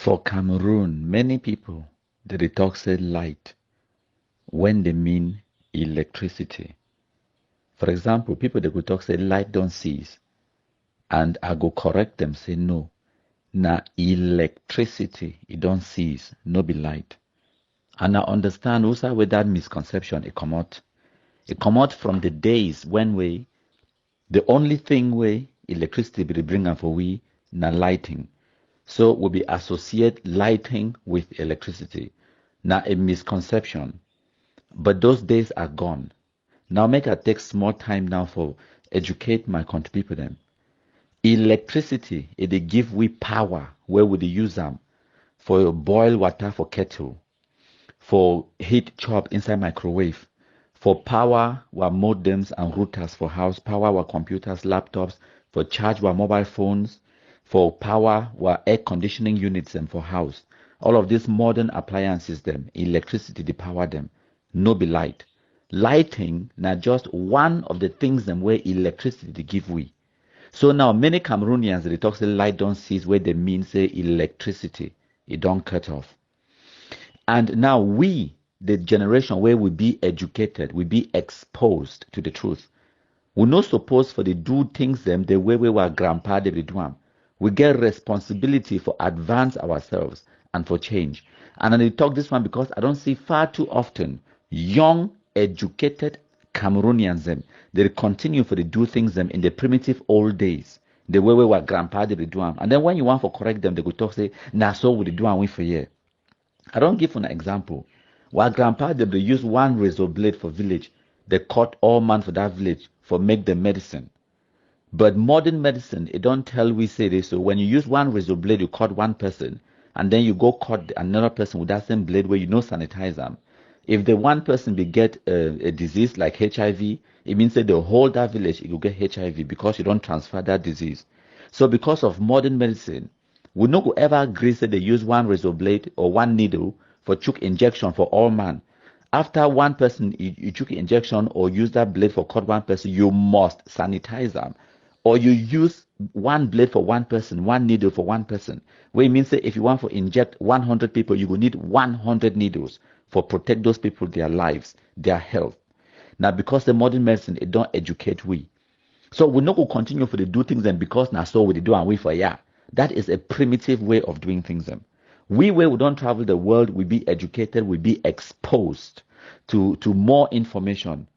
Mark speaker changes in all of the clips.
Speaker 1: For Cameroon, many people they talk say light when they mean electricity. For example, people they go talk say light don't cease, and I go correct them say no. Na electricity it don't cease, no be light. And I understand also where that misconception it come out. It come out from the days when the only thing we electricity be bring am for we na lighting. So we be associate lighting with electricity. Now a misconception. But those days are gone. Now make I take small time now for educate my country people them. Electricity, they give we power where we use them for boil water for kettle, for heat chop inside microwave, for power our modems and routers for house, power our computers, laptops, for charge our mobile phones, for power our air conditioning units and for house. All of these modern appliances them, electricity they power them, no be light. Lighting now just one of the things them where electricity they give we. So now many Cameroonians they talk say light don't cease where they mean say electricity. It don't cut off. And now we, the generation where we be educated, we be exposed to the truth. We not supposed for the do things them the way we were grandpa they be do 'em. We get responsibility for advance ourselves and for change. And I talk this one because I don't see far too often young, educated Cameroonians them they continue for the do things them in the primitive old days. The way we were grandpa they be do 'em. And then when you want for correct them, they go talk say, nah so we do and we for year. I don't give an example. While grandpa they use one razor blade for village, they cut all man for that village for make the medicine. But modern medicine, it don't tell we say this. So when you use one razor blade, you cut one person, and then you go cut another person with that same blade where you know sanitize them. If the one person be get a disease like HIV, it means that the whole that village it will get HIV because you don't transfer that disease. So because of modern medicine, we no go ever agree say they use one razor blade or one needle for chook injection for all man. After one person you took injection or use that blade for cut one person, you must sanitize them. Or you use one blade for one person, one needle for one person. Where it means that if you want to inject 100 people, you will need 100 needles for protect those people, their lives, their health. Now, because the modern medicine, it don't educate we. So we not go continue for the do things and because now so we do and we for yeah. That is a primitive way of doing things. Them. We where we don't travel the world, we be educated, we be exposed to more information.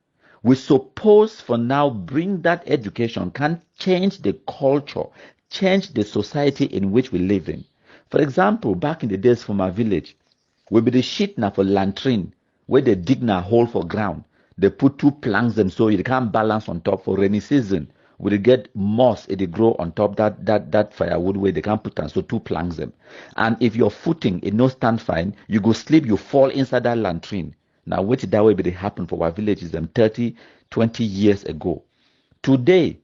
Speaker 1: We suppose for now bring that education can change the culture, change the society in which we live in. For example, back in the days from our village, we be the shit now for latrine where they dig a hole for ground. They put two planks them so you can't balance on top for rainy season. We get moss it grow on top that firewood where they can't put on so two planks them. And if your footing it no stand fine, you go sleep, you fall inside that latrine. Now which that way be they happen for our villages them 30, 20 years ago. Today,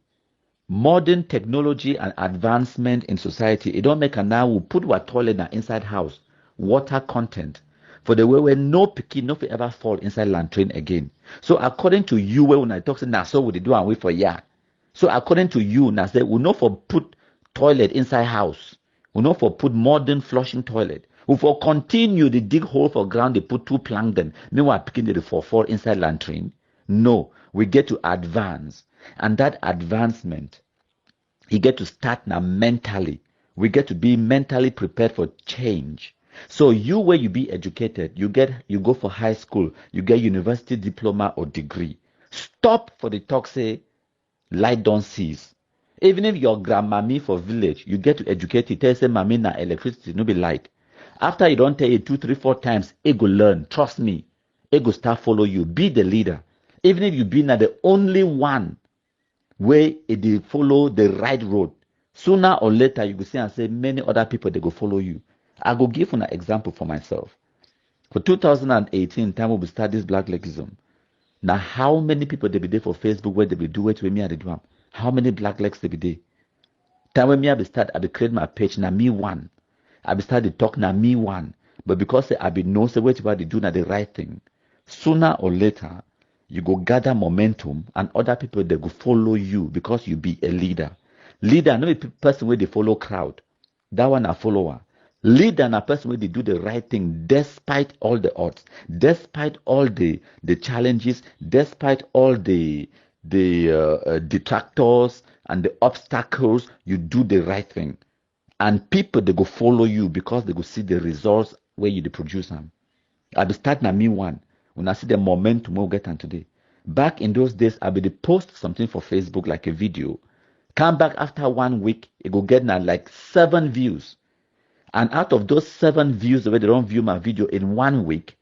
Speaker 1: modern technology and advancement in society, it don't make a now we put our toilet in inside house, water content. For the way where no pikin no fit ever fall inside latrine again. So according to you, where when I talk say now so we do and wait for yeah. So according to you, now say we know for put toilet inside house. We know for put modern flushing toilet. We for continue the dig hole for ground, they put two plank them. Meanwhile, picking the for fall inside latrine. No, we get to advance. And that advancement, you get to start now mentally. We get to be mentally prepared for change. So you where you be educated, you go for high school, you get university diploma or degree. Stop for the talk say light don't cease. Even if your grandmammy for village, you get to educate it, tell say mommy na electricity, no be light. After you don't tell it 2, 3, 4 times, it go learn. Trust me. It go start follow you. Be the leader. Even if you be not the only one where they follow the right road, sooner or later you go see and say many other people they go follow you. I go give an example for myself. For 2018, time we start this black legism. Now, how many people they be there for Facebook where they be do it with me at the drum? How many black legs they be there? Time when me I be start, I be create my page, now me one. I be start to talk, now me one. But because I be know say what they do now the right thing, sooner or later, you go gather momentum and other people they go follow you because you be a leader. Leader, not a person where they follow crowd. That one a follower. Leader na person wey dey do the right thing despite all the odds, despite all the challenges, despite all the detractors and the obstacles. You do the right thing, and people they go follow you because they go see the results where you dey produce them. I be start na me one. When I see the momentum we'll get on today. Back in those days, I be the post something for Facebook like a video. Come back after 1 week, it go get now like 7 views. And out of those 7 views, the way they don't view my video in 1 week,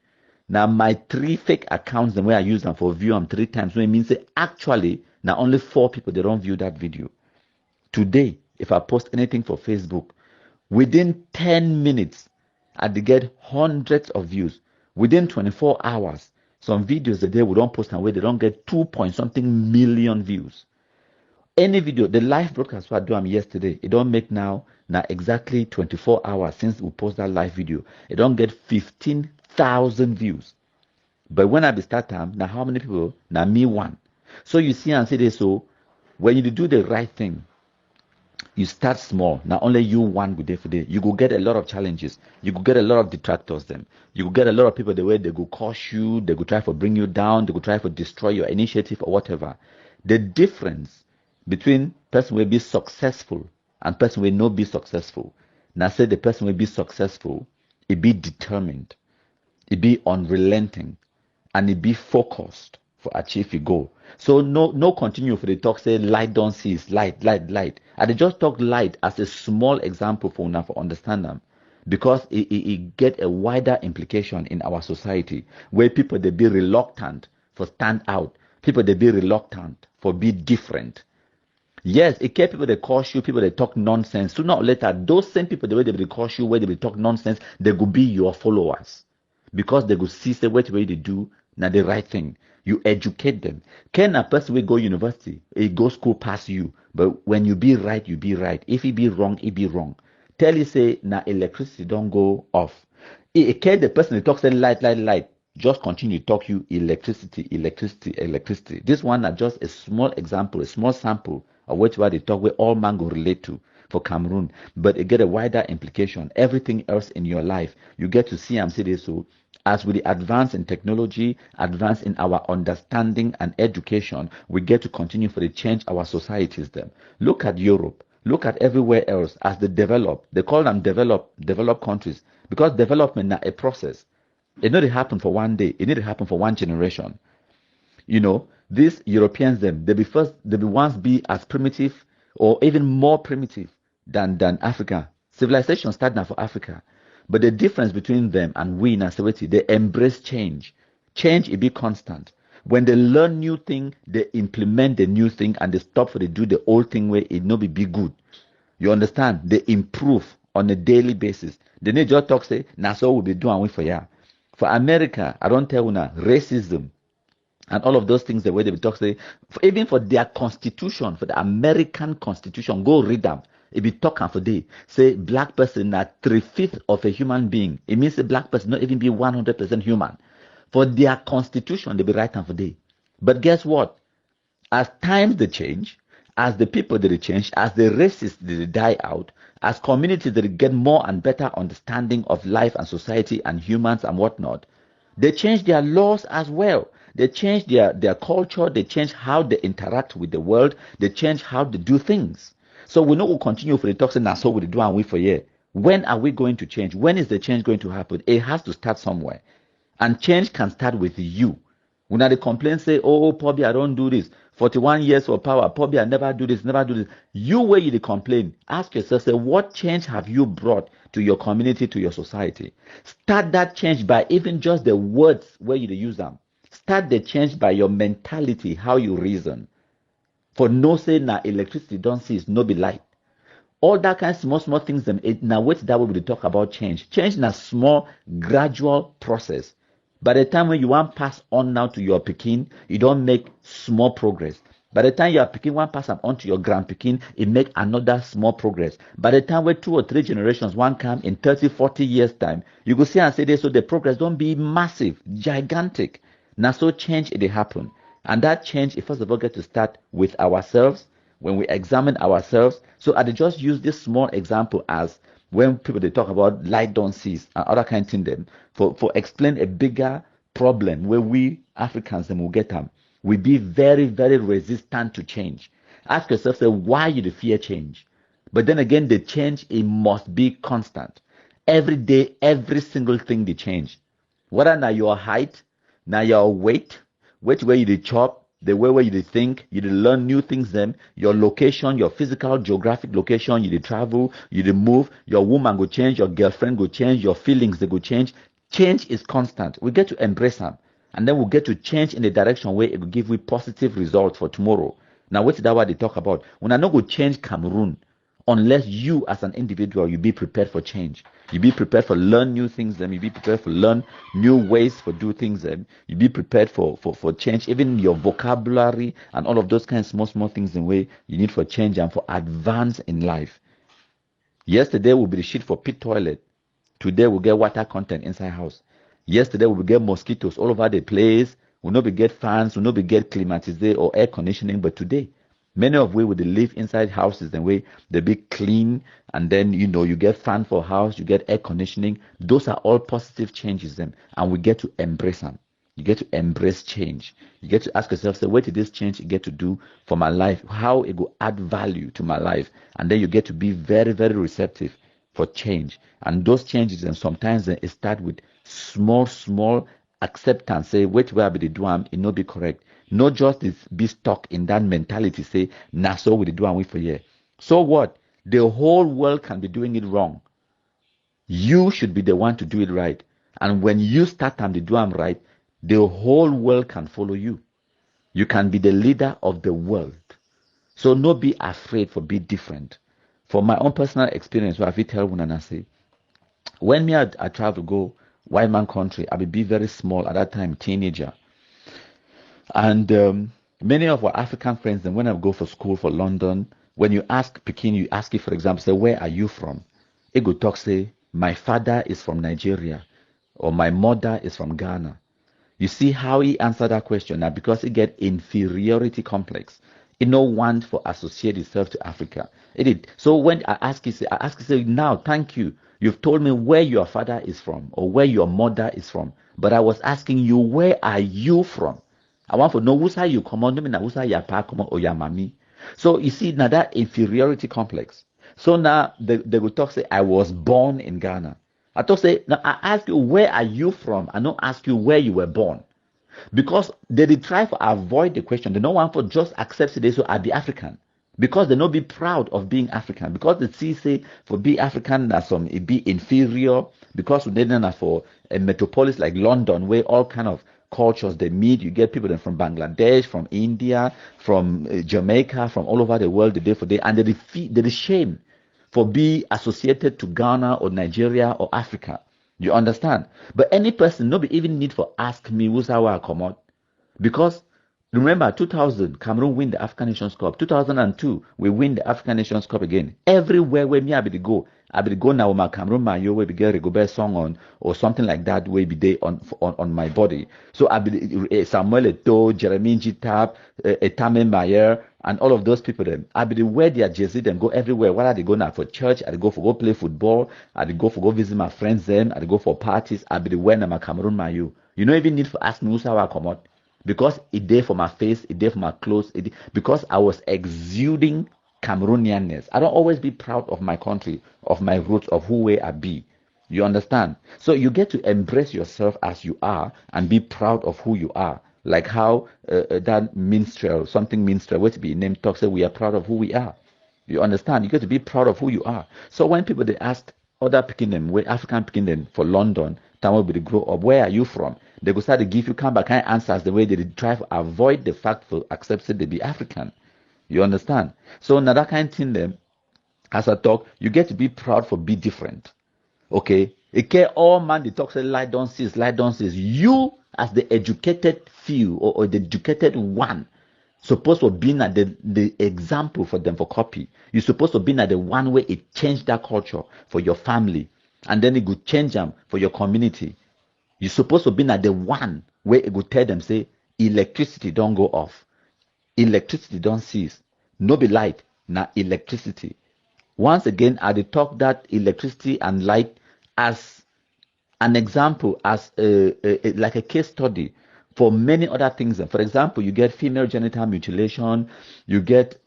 Speaker 1: now my 3 fake accounts, the way I use them for view them 3 times, so it means that actually now only 4 people they don't view that video. Today, if I post anything for Facebook, within 10 minutes, I get hundreds of views. Within 24 hours, some videos a day we don't post and where they don't get 2 point something million views. Any video, the live broadcast what I do yesterday, it don't make now exactly 24 hours since we post that live video. It don't get 15,000 views. But when I be start time, now how many people? Now me one. So you see and say this, so when you do the right thing, you start small. Now only you one good day for day. You go get a lot of challenges. You go get a lot of detractors them. You go get a lot of people the way they go curse you, they go try for bring you down, they go try for destroy your initiative or whatever. The difference between person will be successful and person will not be successful. Now say the person will be successful, it be determined, it be unrelenting, and it be focused for achieve your goal. So no continue for the talk say light don't cease, light. I dey just talk light as a small example for una for understand them, because it get a wider implication in our society where people they be reluctant for stand out, people they be reluctant for be different. Yes, it kept people that cause you, people that talk nonsense. Sooner or later, those same people, the way they will cause you, where they will talk nonsense, they will be your followers. Because they will see the way they do now the right thing. You educate them. Can a person will go university, he go school past you, but when you be right, you be right. If he be wrong, he be wrong. Tell you say now electricity don't go off. It can the person that talks say light. Just continue to talk you electricity. This one are just a small example, a small sample of what they talk where all man go relate to for Cameroon. But it get a wider implication. Everything else in your life, you get to see and see this. So as we advance in technology, advance in our understanding and education, we get to continue for the change our societies them. Look at Europe. Look at everywhere else as they develop. They call them developed countries because development is a process. It not happen for one day. It need to happen for one generation. You know, these Europeans, they be once be as primitive or even more primitive than Africa. Civilization started now for Africa. But the difference between them and we in Asawati, they embrace change. Change it be constant. When they learn new thing, they implement the new thing and they stop for they do the old thing where it no be good. You understand? They improve on a daily basis. They need just talk say, now so we'll be doing for ya. For America, I don't tell you now, racism and all of those things the way they talk say, even for their constitution, for the American constitution, go read them. If you talk for day, say black person are 3/5 of a human being. It means a black person not even be 100% human. For their constitution, they be right for day. But guess what? As times they change, as the people they change, as the races they die out, as communities they get more and better understanding of life and society and humans and whatnot, they change their laws as well. They change their culture, they change how they interact with the world, they change how they do things. So we know we'll continue for the talk saying so we do and we for year. When are we going to change? When is the change going to happen? It has to start somewhere. And change can start with you. When they complain, say, oh, Pobby, I don't do this. 41 years for power. Pobby, I never do this. You where you complain, ask yourself, say, what change have you brought to your community, to your society? Start that change by even just the words where you use them. Start the change by your mentality, how you reason. For no say now electricity don't cease, no be light. All that kind of small things them now wait that way we talk about change. Change in a small gradual process. By the time when you want pass on now to your Pekin, you don't make small progress. By the time your Pekin want pass on to your grand Pekin, it make another small progress. By the time where 2 or 3 generations one come in 30, 40 years time, you go see and say this, so the progress don't be massive, gigantic. Now so change it happen. And that change, it first of all get to start with ourselves, when we examine ourselves. So I just use this small example as when people they talk about light don't cease and other kind of thing them for explain a bigger problem where we Africans them will get them. We be very, very resistant to change. Ask yourself, say, why you fear change? But then again, the change it must be constant. Every day, every single thing they change. Whether now your height, now your weight, which way you dey chop, the way where you dey think, you dey learn new things then, your location, your physical geographic location, you dey travel, you dey move, your woman go change, your girlfriend go change, your feelings they go change. Change is constant. We get to embrace them. And then we'll get to change in the direction where it will give you positive results for tomorrow. Now, what's that what they talk about? When I know go change Cameroon, unless you as an individual you be prepared for change, you be prepared for learn new things, then you be prepared for learn new ways for do things, then you be prepared for change, even your vocabulary and all of those kinds of small things in way you need for change and for advance in life. Yesterday will be the shit for pit toilet. Today we'll get water content inside house. Yesterday we'll get mosquitoes all over the place. We'll not be get fans, we'll not be get climatized or air conditioning. But today, many of we would live inside houses and way they be clean, and then you get fan for house, you get air conditioning. Those are all positive changes them, and we get to embrace them. You get to embrace change. You get to ask yourself, say, what did this change get to do for my life? How it will add value to my life? And then you get to be very, very receptive for change. And those changes, and sometimes they start with small acceptance. Say, which way I be the do it no be correct. Not just be stuck in that mentality. Say, nah, so we do and we for here. So what? The whole world can be doing it wrong. You should be the one to do it right. And when you start and do them right, the whole world can follow you. You can be the leader of the world. So no be afraid for be different. For my own personal experience, what I tell when I say, when me I travel go white man country, I be very small at that time, teenager. And many of our African friends, then when I go for school for London, when you ask Pekin, you ask it, for example, say, where are you from? It go talk, say, my father is from Nigeria or my mother is from Ghana. You see how he answered that question now because he get inferiority complex. He no want for associate itself to Africa. It did. So when I ask you, say, now, thank you. You've told me where your father is from or where your mother is from. But I was asking you, where are you from? I want to know who's how you come on, na who's how your pa come on or your mommy. So you see now that inferiority complex. So now they will talk say I was born in Ghana. I talk say now I ask you where are you from? I don't ask you where you were born. Because they try to avoid the question. They don't want for just accept today so I be African. Because they not be proud of being African. Because the see say for be African that some it be inferior. Because we didn't for a metropolis like London where all kind of cultures they meet. You get people from Bangladesh, from India, from Jamaica, from all over the world the day for day, and they shame for be associated to Ghana or Nigeria or Africa. You understand? But any person, nobody even need for ask me who's how I come out. Because remember, 2000, Cameroon win the African Nations Cup. 2002, we win the African Nations Cup again. Everywhere where me I be go now with my Cameroon mayo where we get a Rigobert song on or something like that where be day on my body. So I be Samuel Eto'o, Jeremy Jitab, Etame Mayer, and all of those people them. I be the wear their jersey them go everywhere. Whether they go now for church, I go for go play football, I go for go visit my friends then, I go for parties, I be the wear my Cameroon mayo. You don't even need to ask me who's how I come out. Because it did for my face, it did for my clothes, because I was exuding Cameroonianness. I don't always be proud of my country, of my roots, of who I be. You understand? So you get to embrace yourself as you are and be proud of who you are. Like how that minstrel, something minstrel, what to be named, talks, say we are proud of who we are. You understand? You get to be proud of who you are. So when people they ask other picking them, where African picking them for London, time will be the grow up. Where are you from? They go start to give you kind of answers the way they try to avoid the fact for accepting they be African. You understand? So now that kind of thing them, as I talk, you get to be proud for be different. Okay? Okay, all man they talk say light don't cease, light don't cease. You as the educated few or the educated one supposed to be at the example for them for copy. You're supposed to be at the one way it changed that culture for your family. And then it could change them for your community. You're supposed to be at the one where it would tell them, say, electricity don't go off. Electricity don't cease. No be light, now electricity. Once again, I talk that electricity and light as an example, as like a case study for many other things. For example, you get female genital mutilation, you get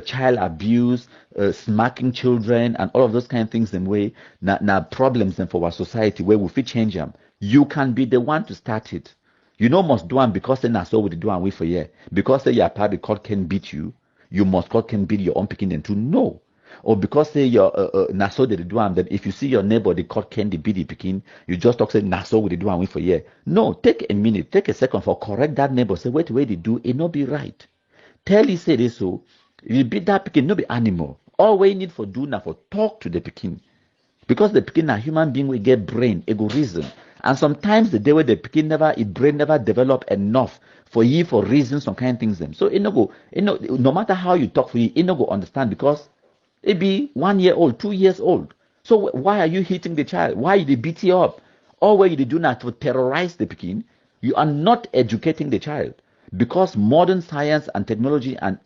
Speaker 1: child abuse, smacking children, and all of those kind of things. In way, now problems then for our society where we fit change them. You can be the one to start it. You know, must do them because then that's all we do and wait for you. Because say your party court can beat you, you must court can beat your own picking and to know. Or because say your naso they do am, then if you see your neighbor the court can be the picking, you just talk say naso we do and wait for you. No, take a minute, take a second for correct that neighbor. Say wait, wait, they do it not be right. Tell you say this so you beat that picking, no be animal. All we need for do now for talk to the picking. Because the pikin a human being will get brain, it go reason. And sometimes the day where the pikin never, it brain never develop enough for you for reason some kind of things them. So it no go, no matter how you talk for you, it no go understand because it be 1 year old, 2 years old. So why are you hitting the child? Why you beat you up? Or why you do not to terrorize the pikin? You are not educating the child because modern science and technology and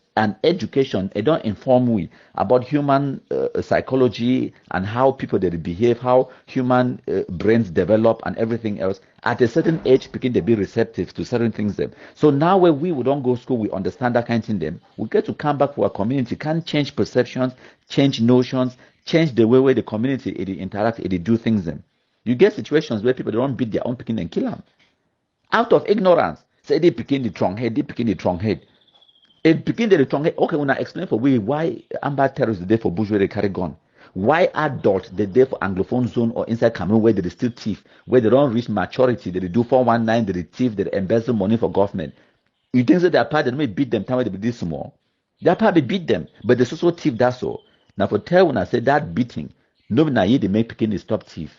Speaker 1: education it don't inform we about human psychology and how people they behave, how human brains develop and everything else. At a certain age, picking they be receptive to certain things them. So now when we don't go school, we understand that kind of thing them. We get to come back to our community, can change perceptions, change notions, change the way where the community it interact, it do things them. You get situations where people don't beat their own picking and kill them out of ignorance. Say they picking the strong head, they picking the strong head. It begin the strong head. Okay, when I explain for we why amber terrorists the day for bush where they carry gun. Why adults the day for Anglophone zone or inside Cameroon where they still thief, where they don't reach maturity, they do 419, they thief, they embezzle money for government. You think that their part they may beat them time they be this small. Their part they beat them, but they also thief that's all. Now for tell when I say that beating, nobody na they make picking stop thief.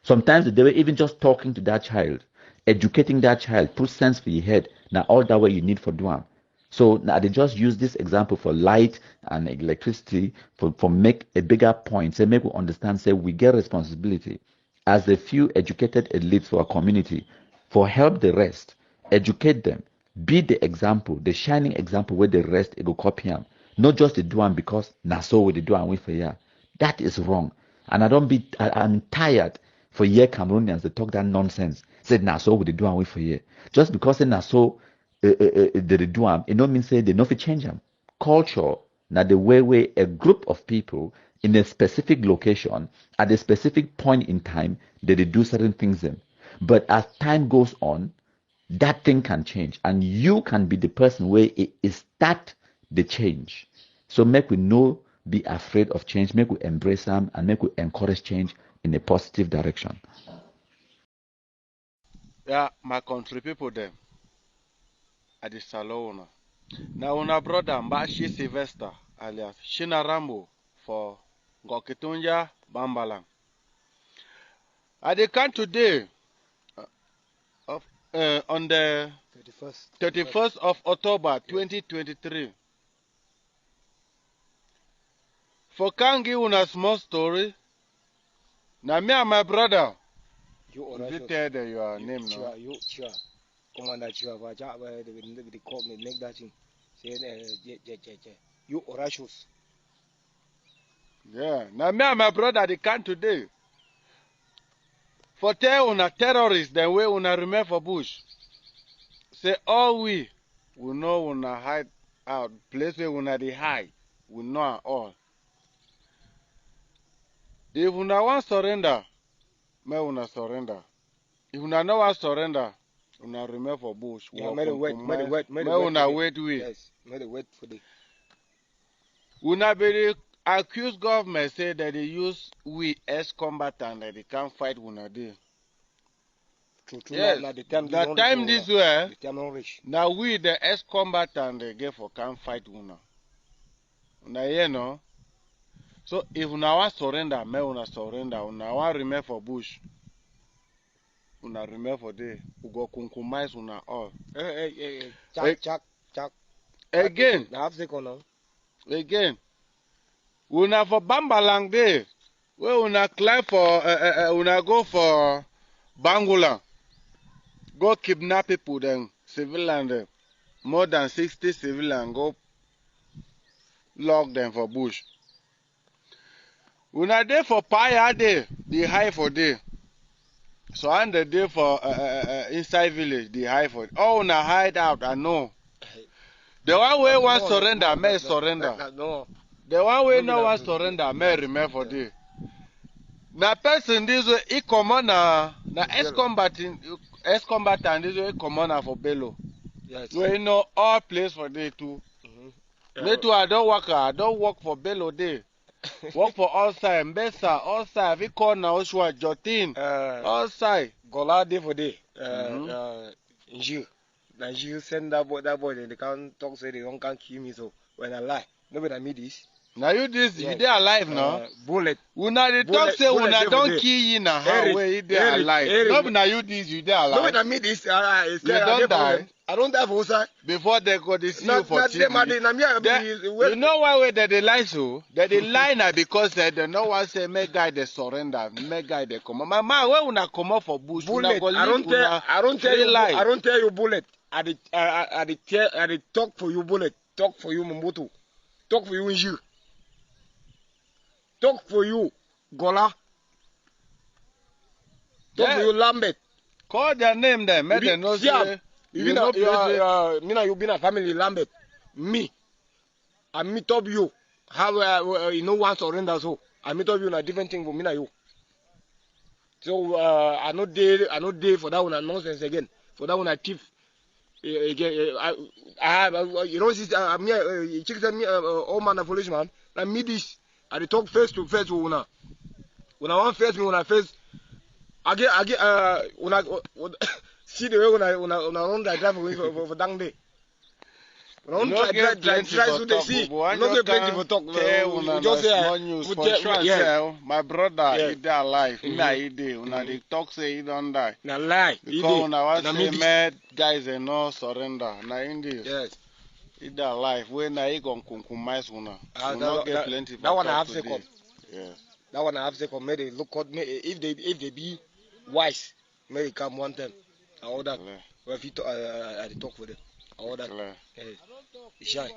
Speaker 1: Sometimes they were even just talking to that child, educating that child, put sense for your head. Now all that way you need for doing. So now they just use this example for light and electricity for make a bigger point. Say make we understand, say we get responsibility as a few educated elites for our community for help the rest, educate them, be the example, the shining example where the rest it go copy them. Not just the do one because na so we the do and we for ya. That is wrong. And I'm tired for year Cameroonians to talk that nonsense. Said na so we the do and we for year. Just because they na so they do am, it no mean say they no fit change them. Culture, now the way where a group of people in a specific location at a specific point in time they do certain things them. But as time goes on, that thing can change, and you can be the person where it is start the change. So make we no be afraid of change, make we embrace them, and make we encourage change in a positive direction.
Speaker 2: Yeah, my country people them at the salon. Now una brother Mbashi Sylvester alias Shina Rambo for Gokitunja Bambalang. I dey come today uh, of, on the 31st of October 2023. For can give una small story. Now me and my brother. You did tell them your name now.
Speaker 3: You Chua. Commander Chua, they call me, make that thing. Say, you Horatius.
Speaker 2: Yeah. Now me and my brother they come today. For tell una terrorists the way una remain for bush. Say all we know una hide out. Place where una dey hide. We know all. If una want surrender, may una surrender. If una no want surrender, una remain for bush.
Speaker 3: Yeah, may
Speaker 2: una wait we.
Speaker 3: Yes, may the wait for the.
Speaker 2: Una be accuse government say that they use we as combatant that they can't fight una dey. Yes,
Speaker 3: now the time,
Speaker 2: this way.
Speaker 3: The time don't reach.
Speaker 2: Now we the ex-combatant they get for can't fight una. Una hear no? So if una want surrender, may una surrender. Una want remain for bush. Una remain for day. We go compromise una all.
Speaker 3: Chuck.
Speaker 2: Again.
Speaker 3: Now have second now.
Speaker 2: Again. Una for Bambalang day. Where una climb for una go for Bangula. Go kidnap people then civilian more than 60 civilian go lock them for bush. Una day for pie day, the high for day. So I'm the day for inside village, the high for. Oh, una hide out, I know. The one way want surrender, may surrender.
Speaker 3: No.
Speaker 2: The one way
Speaker 3: No be
Speaker 2: no
Speaker 3: that
Speaker 2: want
Speaker 3: way.
Speaker 2: surrender, may remain for day. Na person this way, he common na ex-combatant this way, common na for bello.
Speaker 3: Yes.
Speaker 2: We know all place for day too. Me too, I don't work for bello day. Work for all side, Mbesa, all side, we call now Oshua, Jotin, all side.
Speaker 3: Gola day for day. Njil. Now Njil send that boy, they can't talk, say they don't can't kill me, so when I lie. Nobody me this.
Speaker 2: Now you this,
Speaker 3: Yes.
Speaker 2: you dey alive now.
Speaker 3: Bullet.
Speaker 2: Una dey talk say
Speaker 3: bullet
Speaker 2: una
Speaker 3: dey for
Speaker 2: don
Speaker 3: there.
Speaker 2: kill you na how
Speaker 3: Eric,
Speaker 2: wey you dey
Speaker 3: Eric,
Speaker 2: alive.
Speaker 3: Eric.
Speaker 2: No be na you this, you dey alive.
Speaker 3: Nobody me this.
Speaker 2: You don't die.
Speaker 3: I don't die for outside.
Speaker 2: Before they go dey see you for TV.
Speaker 3: You
Speaker 2: You know why wey they dey lie so? They dey lie na because they no wan say make guy dey surrender, make guy dey comot. My man, when una comot for bush, una
Speaker 3: bullet.
Speaker 2: go live una free life.
Speaker 3: I don't tell you bullet. I dey talk for you bullet. Talk for you Mumbutu. Talk for you Njil. Talk for you Gola. Talk for you Lambert.
Speaker 2: Call their name then, make them know say
Speaker 3: you know you been a family Lambert. Me. I meet up you. How you know one surrender so. I meet up you in a different thing for me and you. So I no day for that one nonsense again. For that one I thief. Again, I have you know this me chicks me all man of policeman. I meet this. I dey talk face to face with una. When I want face me, when I face I get when I see the way when I run that drive for dang day. When I try to they see,
Speaker 2: no
Speaker 3: get plenty for talk.
Speaker 2: We just say news for sure. Say my brother he dey alive, na he dey. Una dey talk say he don die.
Speaker 3: Na lie.
Speaker 2: Because una wan say mad guys dey no surrender. Na him dey.
Speaker 3: Yes.
Speaker 2: He dey alive. When na he gon compromise una. We no get plenty for
Speaker 3: that one I
Speaker 2: talk
Speaker 3: have
Speaker 2: today.
Speaker 3: second.
Speaker 2: Yeah.
Speaker 3: That one I have second. May they look at me if they be wise. May they come one time. All that. Well, if you I talk with them. All that. Shy.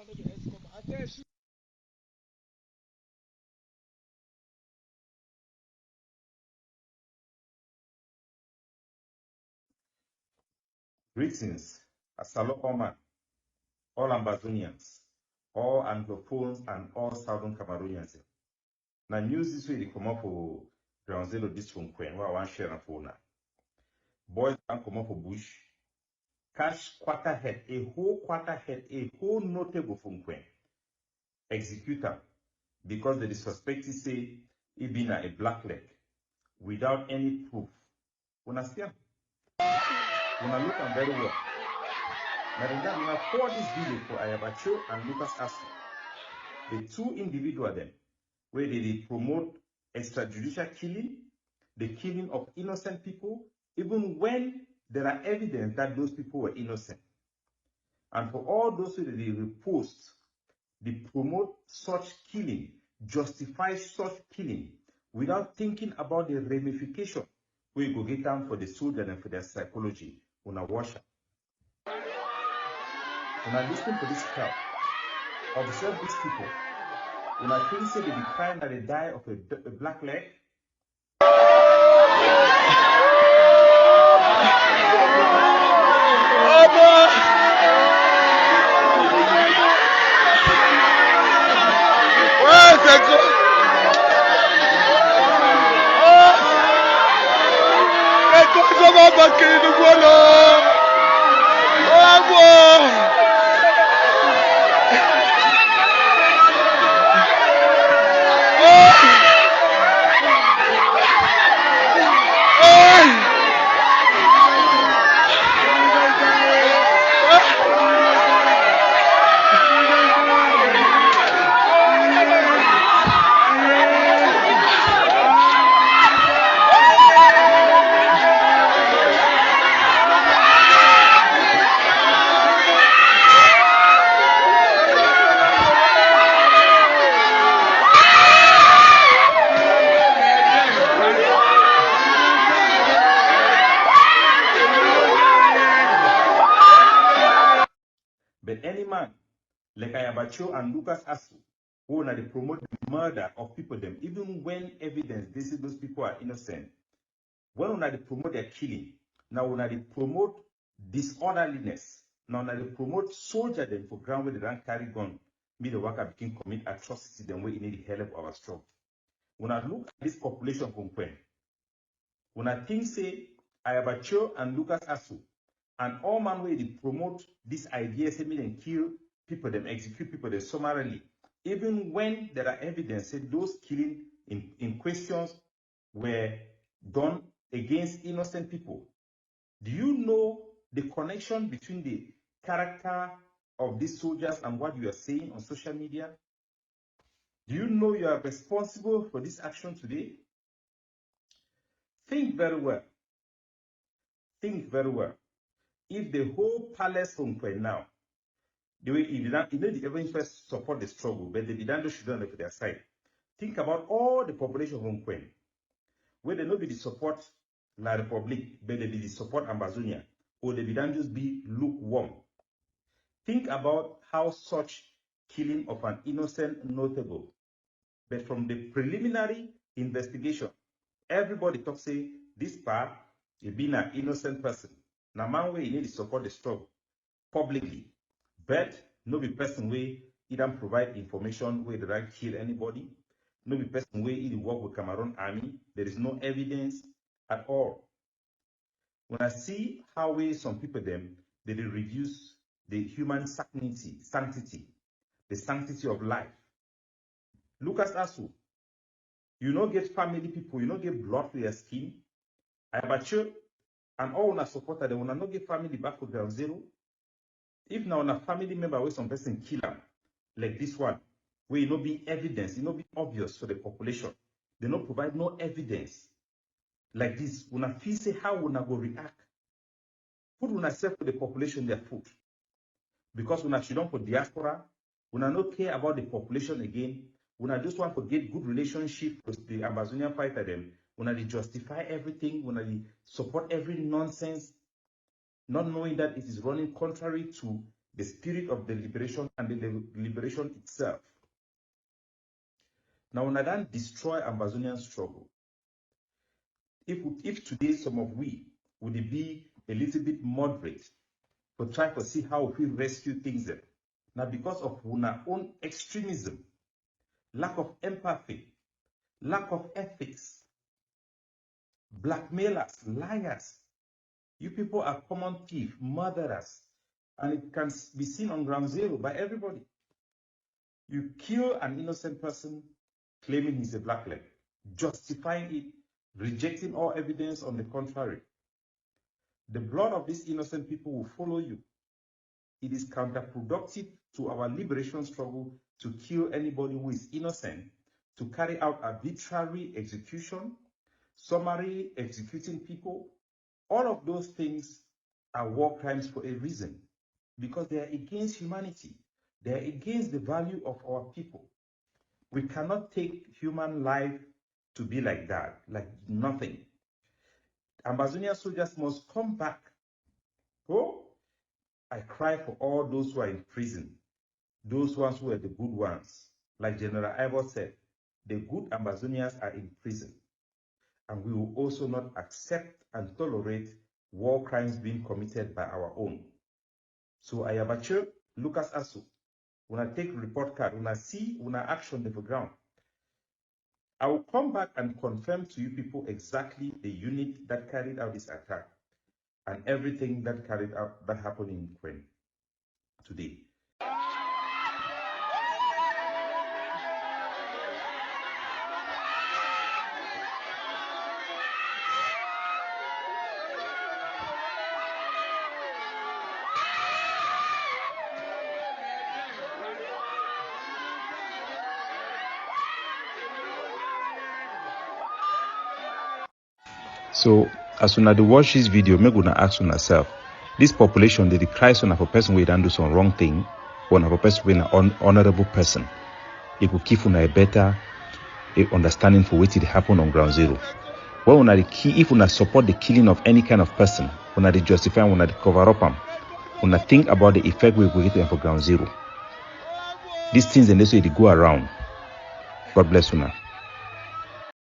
Speaker 4: Greetings, Assalamu Oman, all Ambazonians, all Anglophones, and all Southern Cameroonians. Now, news this way they come up for Ground Zero this phone queen, where I want to share a phone now. Boys can come up for bush, cash quarter head, a whole notable phone queen. Executor, because they suspected say it been a black leg without any proof. Understand? When I look at very well. Now, when I forward this video for Ayabacho and Lucas Asu, the two individuals them, where they promote extrajudicial killing, the killing of innocent people, even when there are evidence that those people were innocent. And for all those who they repost, they promote such killing, justify such killing, without thinking about the ramification where you go get down for the soldiers and for their psychology on a washer. When I listen to this crowd, observe these people. When I think say they be crying that they die of a black leg. But any man, like Ayabacho and Lucas Asu, Who they promote the murder of people them, even when evidence they say those people are innocent. When they promote their killing, now when they promote disorderliness, now when they promote soldier them for ground where they don't carry gun, me the worker begin commit atrocity them where you need the help of our struggle. When I look at this population from Kwen, when I think say Ayabacho and Lucas Asu and all man where they promote this idea, say me and kill people, them execute people them summarily, even when there are evidence that those killing in questions were done against innocent people. Do you know the connection between the character of these soldiers and what you are saying on social media? Do you know you are responsible for this action today? Think very well. Think very well. If the whole palace from Kwen now, the way if they even first support the struggle, but they didn't should on their side. Think about all the population from Kwen, where they not be the support La Republic, but they be the support Ambazonia, or they didn't just be lukewarm. Think about how such killing of an innocent notable, but from the preliminary investigation, everybody talks say this part he been an innocent person. Now man way he need to support the struggle publicly, but no be person way he don't provide information where they don't kill anybody. No be person way he work with Cameroon army. There is no evidence at all. When I see how way some people them they reduce the human sanctity, the sanctity of life. Lucas Asu, you don't get family people, you don't get blood for your skin. I bet you, and all una supporter, they will not get family back to ground zero. If now a family member where some person kill them, like this one, where you know be evidence, you know be obvious for the population, they don't provide no evidence. Like this, una feel say how una go react. Put una self for the population their food. Because una should don't for diaspora, una no care about the population again. Una just want to get good relationship with the Amazonian fighter them. Una they justify everything, una they support every nonsense, not knowing that it is running contrary to the spirit of the liberation and the liberation itself. Now, una don't destroy Amazonian struggle. If today some of we would be a little bit moderate, but try to see how we rescue things there. Now, because of our own extremism, lack of empathy, lack of ethics, blackmailers, liars, you people are common thieves, murderers, and it can be seen on ground zero by everybody. You kill an innocent person claiming he's a black leg, justifying it, rejecting all evidence on the contrary. The blood of these innocent people will follow you. It is counterproductive to our liberation struggle to kill anybody who is innocent, to carry out arbitrary execution, summary executing people. All of those things are war crimes for a reason, because they are against humanity. They are against the value of our people. We cannot take human life to be like that, like nothing. Amazonian soldiers must come back. Oh, I cry for all those who are in prison, those ones who are the good ones. Like General Ivor said, the good Amazonians are in prison. And we will also not accept and tolerate war crimes being committed by our own. So Ayabacho, Lucas Asu, when I take report card, when I see, when I action on the ground, I will come back and confirm to you people exactly the unit that carried out this attack and everything that happened in Kwen today. So as soon as you watch this video, make gonna ask on yourself, this population they cry on for person who don't do some wrong thing, or for person who an honorable person. It will give you a better understanding for what it happen on ground zero. Well, when the key, if you support the killing of any kind of person, when they justify, when they cover up them, when I think about the effect we will get for ground zero. These things and this way they go around. God bless you now.